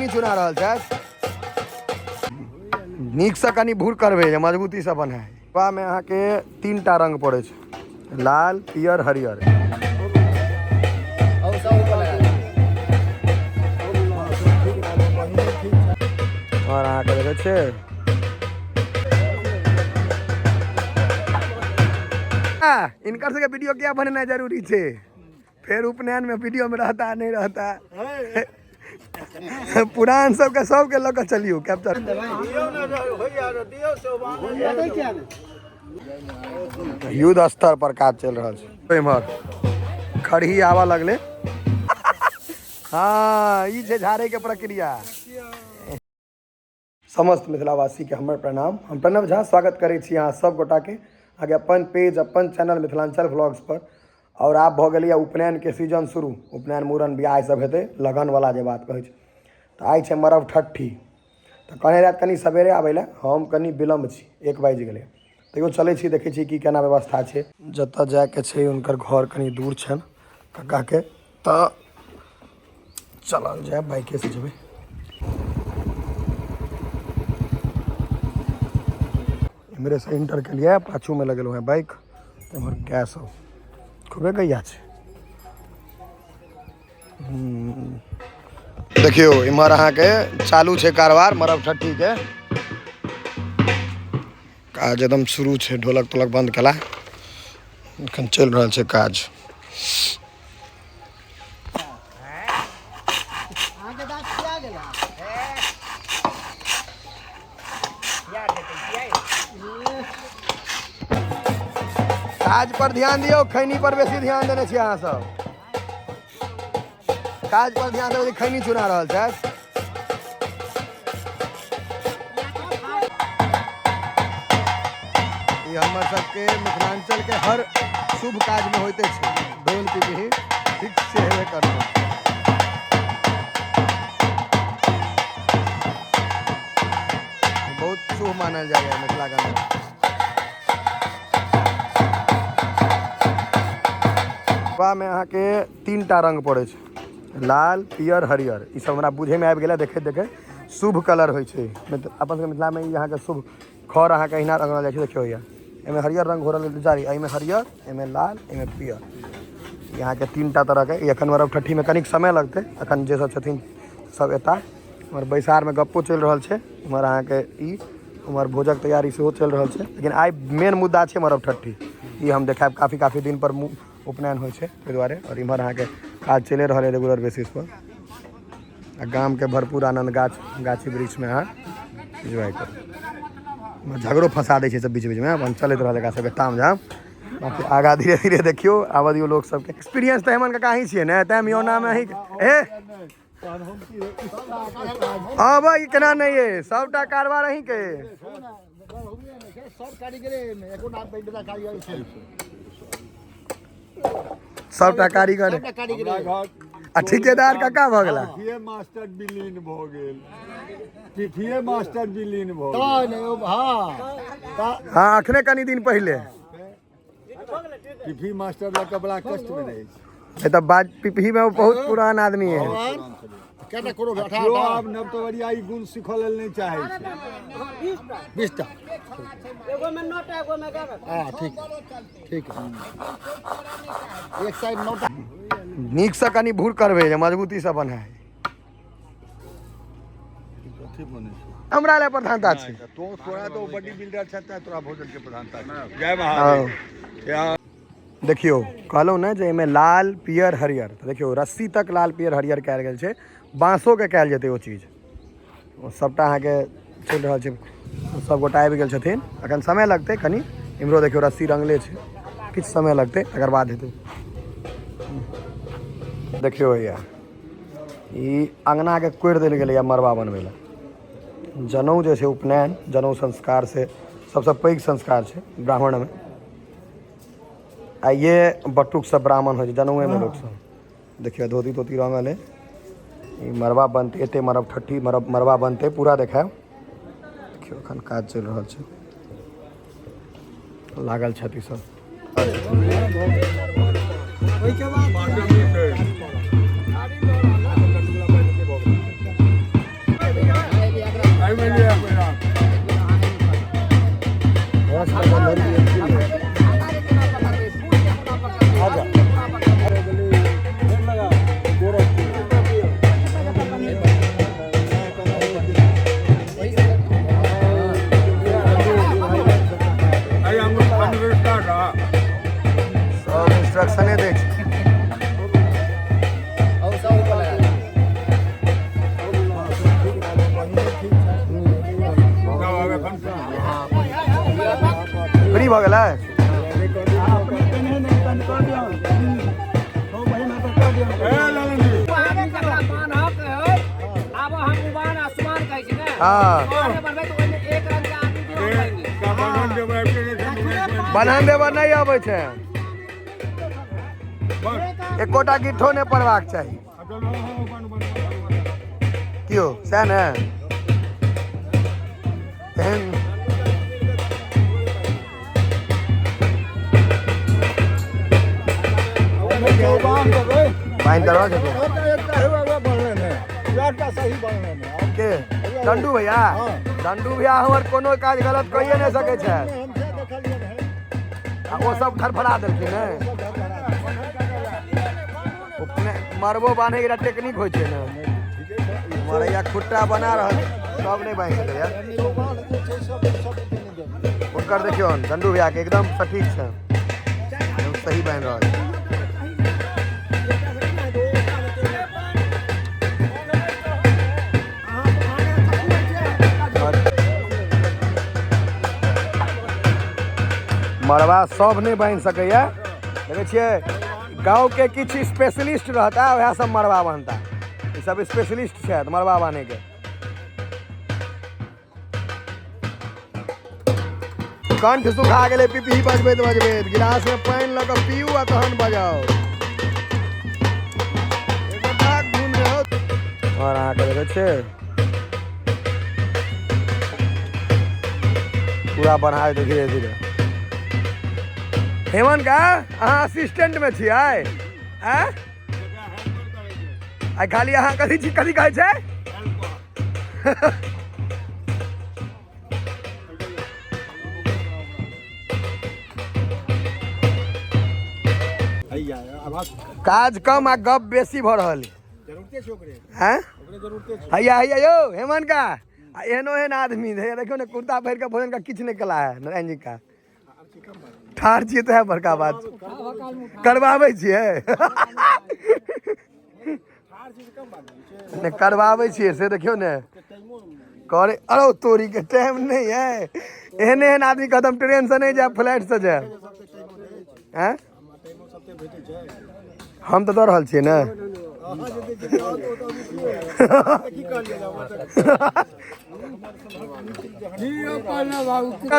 खैनी चुना रहा है नीक से कनी भूर करबे मजबूती से बने में अहाँ के 3टा रंग पड़े लाल पियर हरियर और अहाँ के देखे छे इनकर से वीडियो क्या बनना जरूरी है फिर उपनयन में वीडियो में रहता नहीं रहता पुरान सबके लग चलियो कैप्चर युद्ध स्तर पर काज चल रहा है इमहर खड़ी आवा लगले हाँ ये झाड़े के प्रक्रिया समस्त मिथिलावासी के हमर प्रणाम हम प्रणव झा स्वागत करे छी अहाँ सब गोटा के आगे अपन पेज अपन चैनल मिथिलांचल व्लॉग्स पर और आप भ गलिए उपनयन के सीजन शुरू उपनयन मूड़न बियाह सब हेतै लगन वाला जे बात कहै छै तो आई छै मरब ठट्ठी तो कहने रात कनी सवेरे आबै ले हम कनी विलम्ब छी 1 बाजि गेलै तैयो चलै छी देखै छी की केना व्यवस्था छै जतऽ जाय के छै उनकर घर कनी दूर छन कक्का के तो चलल जाय बाइके से जेबै मेरे से इंटर के लिए पाछू में लगल है बाइक इमहर गैस हो खूबे गैया छै देखियो इमहर अहाँ के चालू छै कारबार मरब ठट्ठी के काज एकदम शुरू छै ढोलक तोलक बंद कला एखन चल रहल छै काज काज पर ध्यान दियो खैनी पर बेसी ध्यान देने छी अहाँ सब काज पर ध्यान देबै खैनी चुना रहल छै ये हमर सबके मिथिलांचल के हर शुभ काज में होते छै ढोल पिपही ठीक से हेबे करतै बहुत शुभ मानल जाइए मिथिला के अंदर में अहाँ के 3टा रंग पड़े लाल पियर हरियर ई सब हमरा बुझे में आबि गेलै देखे देखे शुभ कलर होइ छै अपन सबके मिथिला में यहाँ के शुभ खर अहाँ के अहिना रंगल जाइ छै देखियो या एमे हरियर रंग घोरल जारी एमे हरियर एमे लाल एमे पियर यहाँ के 3टा तरह के एखन मरब ठट्ठी में कनिक समय लगते अखन जे सब छथिन सब एता और बैसार में गप्पो चल रहल छै उमहर अहाँ के ई उमहर भोजक तैयारी सेहो चल रहल छै लेकिन आइ मेन मुद्दा छै मरब ठट्ठी ई हम देखाब काफी दिन पर उपनयन हो दुआरे और इम्हर अहाँ के काज चले रहा है रेगुलर बेसिस पर गाम के भरपूर आनंद गाछी वृक्ष में अहाँ एंजॉय कर झगड़ो फंसा दै छै सब बीच में अपन चलते रहा सब ताम झाम बाकी आगा धीरे धीरे देखियो आबऽ दियो लोग सबके एक्सपीरियंस तो हेमन का ही छियै ने तैं मियोना में ही हाँ भाई केना नहीं है सबटा कारबार अहीं के सबटा कारीगर आ ठेकेदार का भ गेला मास्टर विलीन भ गेल पिठिए मास्टर विलीन भ गेल हां अखने कनी दिन पहले पिठी मास्टर ला के बड़ा कष्ट में रहे छै त बात पिपही में बहुत पुरान आदमी है केना करो जो अब नव तो बढ़िया ई गुण सिखल नहीं चाहे छै 20 टा एगो में 9 टा एगो में 11 हां ठीक एक साइड 9 टा नीक से कनी भूर करबे मजबूती से बने कथि बने हमरा ले प्रधानता छै तो तोरा तो बॉडी बिल्डर छता तोरा भोजन के प्रधानता जय महादेव देखियो कहलो ना जे में लाल पियर हरियर तो देखियो रस्सी तक लाल पियर हरियर कैल गेल छै बांसो के कैल जेतै ओ चीज ओ सबटा अहाँ के चल रहल छै सब गोटा आबि गेल छथिन अखन समय लगतै कनी इमरो देखियो रस्सी रंगले छै किछ समय लगतै तकर बाद हेतै देखियो भैया ई अंगना के कोड़ि देल गेलै मरबा बनबै लए जनऊ जे छै उपनयन जनऊ संस्कार से सबसे पैघ संस्कार छै ब्राह्मण में आ ये बटुक सब ब्राह्मण हो जनउए में लोग सब देखियो धोती तोती रंगल है मरबा बनते एते मरब ठट्ठी मरबा बनते पूरा देखाब देखियो एखन काज चल रहल छै लागल छथि सब सब इंस्ट्रक्शने दै छै। फ्री भऽ गेलै। हाँ बन्हन देवर नहीं अबै छै, एकोटा गिट्ठो नहीं पड़बाक चाही। क्यों सएह ने एहन पाइन तरवा छै के डंडू भैया। डंडू भैया हमर कोनो काज गलत कहिए नहीं सकै छै, आ वो सब धरफड़ा देलखिन ने। मरबो बांधे के टेक्निक होइ छै ने, मरैया खुट्टा बना रहल सब नहीं बांध सकैया। उनकर देखियो डंडू भैया के एकदम सटीक छै, सही बांध रहल छै। मरबा सब नहीं बांध सकैया, देखे छियै गाँव के किछु स्पेशलिस्ट रहता वह सब मरबा बांधता। ये सब स्पेशलिस्ट है मरबा बांधे के। कंठ सुखा गेले पिपही बजबैत बजबैत, गिलास में पानी लग पीऊ आ तहन बजाओ। और अहाँके देखे छै पूरा बढ़ा दे धीरे धीरे। हेमन का अहाँ असिस्टेंट में छियै आइ खाली अहाँ कथी छी, कथी कहै छै? काज कम आ गप बेसी भऽ रहल है। हैया हैया यौ हेमन का एहनो एहन आदमी देखियो ने कुर्ता पहिर के भोजन का किछु नहीं कला है। नारायण जी का ठाढ़ छियै तो है बड़का बात, करवाबै छियै करवाबै छियै से देखियो ने करे। अरे तोरी के टाइम नहीं है, एहन एहन आदमी कहते हम ट्रेन से नहीं जाए फ्लाइट से जाए। हम तो दऽ रहल छियै ने।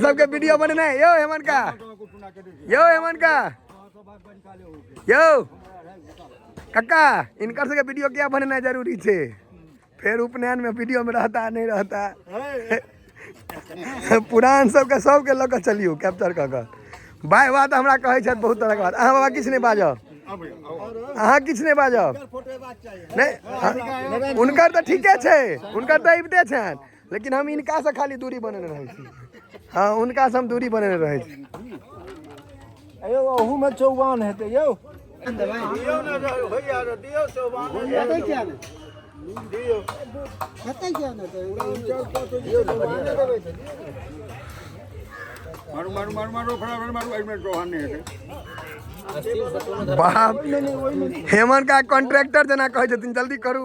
सबके वीडियो बनेना है। यो हेमन का यो काका इनकर सबके वीडियो क्या बनना जरूरी है। फिर उपनयन में वीडियो में रहता नहीं रहता पुरान सबके लऽ कऽ चलियो कैप्चर कऽ कऽ। बाय बात हमरा कहै छथि बहुत तरह के बात। अहाँ बाबा किछु नहीं बाजब, अहाँ किछु नहीं बाजब नहीं। उनकर तो ठीके छै, उनकर तो अबिते छनि, लेकिन हम इनका से खाली दूरी बनेने रहै छी। हाँ उनका से हम दूरी बनेने रहै छी। अयो ओहू में चौबान हेतै यौ। बाप हेमन का कॉन्ट्रैक्टर जना कहै छथिन जल्दी करू।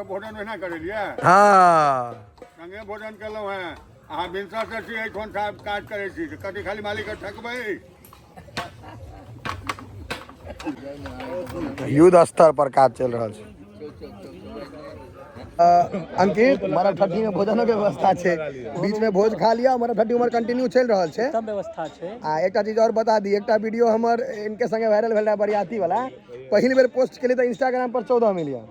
भोजन ओहिना करेलियै। हाँ संगे भोजन केलहुँ हैं। अहाँ भिनसर से छी एहिठाम काज करै छी, कथी खाली मालिक के ठकबै? युद्ध स्तर पर काज चल रहा है। अंकित मराठठी में भोजन के व्यवस्था है, बीच में भोज खा लिया, मराठठी उमर कंटिन्यू चल रहा है। सब व्यवस्था है। आ एक चीज और बता दी, एक वीडियो हमर इनके संगे वायरल भेल बरियाती वाला, पहली बेर पोस्ट के लिए तो इंस्टाग्राम पर 14 मिलियन,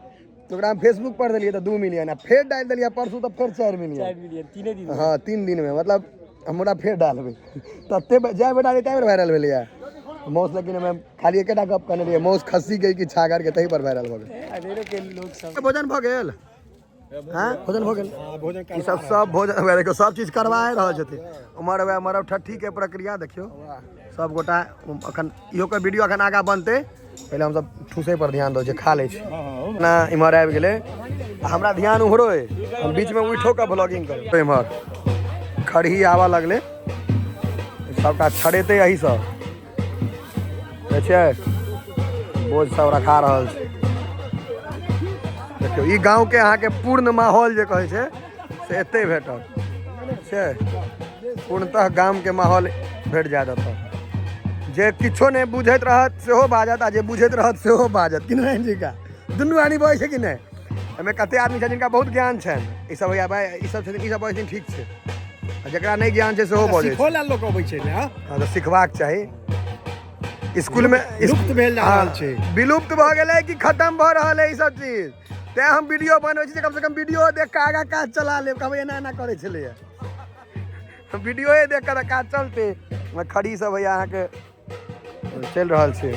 तो फेसबुक पर दिलिए तो 2 मिलियन, आ फिर डाल दिलिए परसों तो फिर 4 मिलियन। 3 दिन। हाँ 3 दिन में, मतलब हमरा फिर डालबे तत्ते जय बेटा तै वायरल भेलिए मौस। लेकिन मैं खाली एकेटा गप कहने रहिए, मौस खस्सी गई कि छागर के तही पर वायरल भ गेल। भोजन भ गेल हाँ भोजन हो गेल भोजन ई सब भोजन वह देखियो सब चीज करवाए रहल छथिन उमर वह मरब ठट्ठी के प्रक्रिया देखियो सब गोटा अखन इहो के वीडियो अखन आगा बनते पहले हम सब ठूसे पर ध्यान दो जे खा ले छी ना इमहर आबि गेले हमरा ध्यान उहरो है हम बीच में उठो के ब्लॉगिंग कर इमहर खड़ही आवा लगले सबटा छड़ेते यही सब छै बोझ सब रखा रहल छै देखियो ई गाँव के अहाँ के पूर्ण माहौल जे कहै छै से एते भेटत छै पूर्णतः गाम के माहौल भेट जायत एतऽ जे किछो नहि बुझैत रहत सेहो बाजत आ जे बुझैत रहत सेहो बाजत कि नारायण जी का दुनू आदमी बजै छै कि नहि एहिमे कते आदमी छै जिनका बहुत ज्ञान छनि ई सब भैया भाई ई सब छथिन ई सब बजै छथिन ठीक छै आ जकरा नहि ज्ञान छै सेहो बजै छै लोक अबै छै ने हाँ तऽ सिखबाक चाही स्कूल में लुप्त भेल जा रहल छै विलुप्त भऽ गेलै कि खत्म भऽ रहल है ई सब चीज तेँ हम वीडियो बनबै छी कम से कम वीडियो देख कऽ आगाँ काज चला लेब कहबै एना एना करै छलैए वीडियोए देख कऽ काज चलतै खड़ी सब भैया अहाँके चलि रहल छै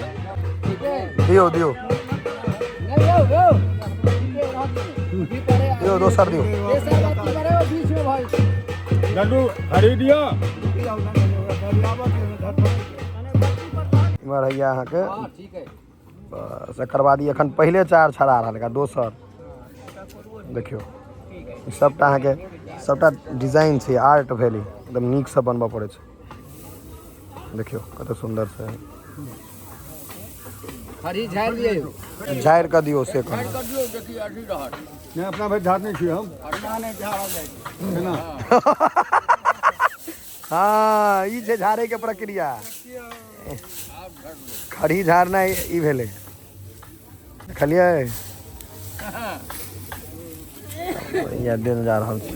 दियौ दियौ दियौ दोसर दियौ लड्डू हरी दियो इमहर हैया अहाँके बस एकर बाद ई एखन पहिले चार छड़ा रहल दोसर देखियो ई सबटा अहाँके सबटा डिजाइन छै आर्ट भेल एकदम नीकसँ बनबऽ पड़ै छै देखियो कते सुन्दर से झाड़ि कऽ दियौ से कहू नहीं अपना भाई झाड़ नहीं छी हम हाँ ई छै झाड़े के प्रक्रिया खड़ी झाड़नाइ ई भेलै देखलियै या देल जा रहल छै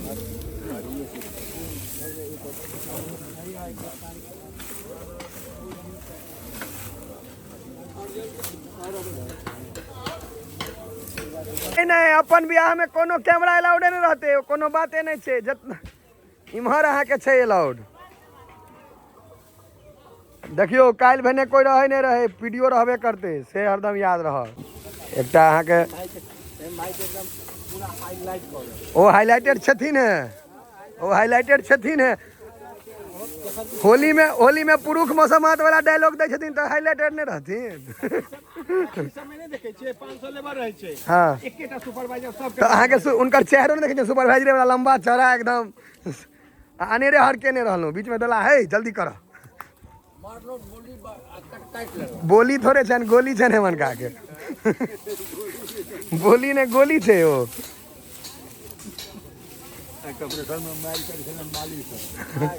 नहीं अपन बियाह में कोनो कैमरा अलाउडे नहीं रहते कोनो बाते नहीं छै जितना इम्हर अहाँ के छै अलाउड देखियो काल्हि भने कोई रहे नहीं रहे वीडियो रहबे करते से हरदम याद रह एकटा अहाँ के ओ हाईलाइटेड छथिन है ओ हाईलाइटेड छथिन है होली में पुरुष मौसमात वाला डायलॉग दै छथिन तो हाईलाइटेड नहीं रहथिन हाँ तो अहाँ के उनकर चेहरो नहीं देखे सुपरवाइजर वाला लंबा चौड़ा एकदम अनेरे हर के नहीं रहलू बीच में देला है जल्दी करो बोली थोड़े छन गोली छन हेमन का के बोली ने गोली छे ओ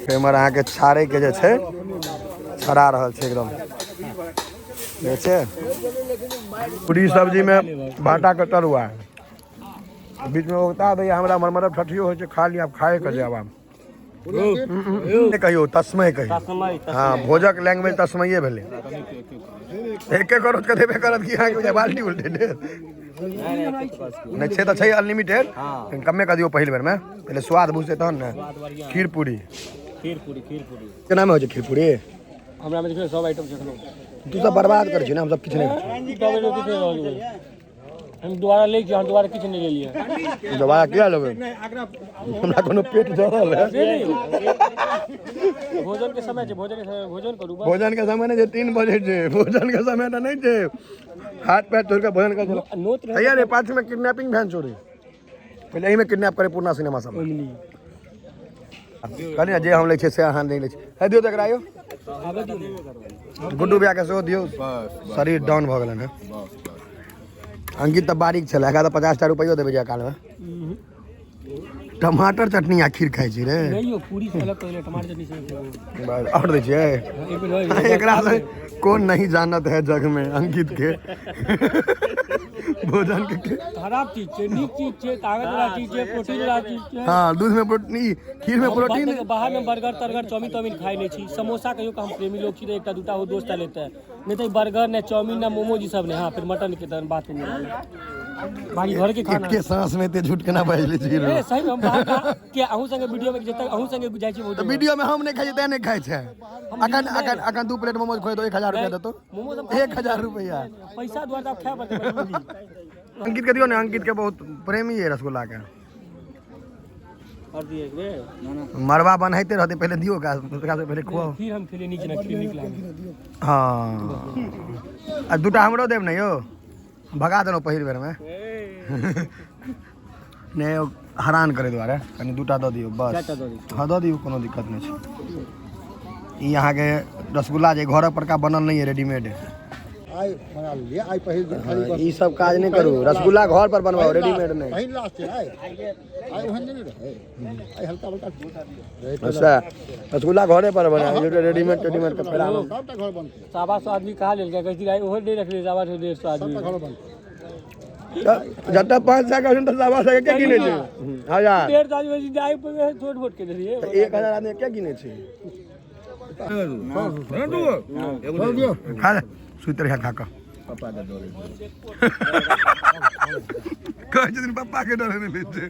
फेमर अहाँ के छाड़े के जे छै छड़ा रहल छै एकदम देख छै पूरी सब्जी में भाटा के तरुआ बीच में बता दैया हमरा मरमरब ठठियो होइ छै खा ली आप खाए के जाब आब कहियो तस्मै कहियो हाँ भोजक लैंग्वेज तस्मैये भेलै एक करोड़ के देबे करत कि अहाँ के बाल्टी उल्टे दे नहीं छै तऽ छै अनलिमिटेड कमे कर दियो पहिल बेर में पहले स्वाद बुझते तहन ने खीर पूरी केना में हो छै खीर पूरी हमरा में देखियो सब आइटम छकलो तू सब बर्बाद कर छी ना हम सब किछ नहीं कर हम दोबारा ले हम दोबारा किछ नहीं ले लिए दोबारा क्या लेबै हमरा कोनो पेट जरल है भोजन के समय छै भोजन के समय भोजन करू भोजन के समय नहीं 3 बजे छै भोजन के समय तो नहीं छै हाथ पैर छोड़ के भोजन कर नोत भैया रे पाछ में किडनैपिंग वैन चोरी पहले यही में किडनैप करे पूर्णा सिनेमा सब कहली जे हम लै छै से अहाँ नहीं लै छै है दियो तकरा आयो गुड्डू भैया के सेहो दियो शरीर डाउन भ गेलन है अंकित तो बारीक छल एकरा तो 50 रुपयो देवे जा काल में टमाटर चटनी आखिर खाई छी रे नहीं यो पूरी से अलग पहले टमाटर चटनी से बस और दे छिए एकरा से कौन नहीं जानत है जग में अंकित के भोजन के खराब चीज छै नीक चीज छै ताकत वाला चीज छै प्रोटीन वाला चीज छै हां दूध में प्रोटीन खीर में प्रोटीन बाहर में बर्गर तर्गर चाउमीन खाई नहीं छी समोसा कहियो का हम प्रेमी लोग छी तो एकटा दूटा हो दोस्त लेते हैं नहीं तो बर्गर ने चाउमीन ने मोमोज ई सब ने हां फिर मटन के तरह बात नहीं बाकी घर के खाना के सांस में ते झूठ केना बाजले छी रे सही में हम बाहर के अहू संगे वीडियो में जतक अहू संगे जाय छी तो वीडियो में हम नहीं खाई ते नहीं खाई छै अखन 2 प्लेट मोमोज खोइ तो 1000 रुपया देतो मोमोज 1000 रुपया पैसा द्वारा आप खाए पड़ते अंकित के दियो ने अंकित के बहुत प्रेमी है रसगुल्ला के और दिए एक बेर मरवा बनाते रहते पहले दियो का उसका से पहले खुआओ फिर हम खेले नीचे ना खीर निकला हाँ आ दूटा हमरो देव नहीं हो भगा देलो पहिल बेर में नहीं हैरान करे दुआरे कनी दूटा दऽ दियो बस चाटा दो दी हाँ दऽ दियो कोनो दिक्कत नहीं छै ई यहाँ के रसगुल्ला जे घर पर का बनल नहीं है रेडीमेड आई बना लिया आई पहिल दिन खाली बस ई सब काज नहीं करू रसगुल्ला घर पर बनवाओ रेडीमेड नहीं पहिल लास्ट है आई ओहन नहीं रहे आई हल्का हल्का अच्छा रसगुल्ला घरे पर बना रेडीमेड का फेरा सबटा घर बनते 100 आदमी कहा ले गया कहती रही ओहो नहीं रख ले 150 आदमी सबटा घर बनते जब 500 का तो सवा से क्या गिने छै हजार 150 आदमी जाई पे छोट मोट के लिए 1000 आदमी क्या गिने छै खा ले सुतर है खा पापा के डरे कहै छथिन पापा के डरे नहीं लै छै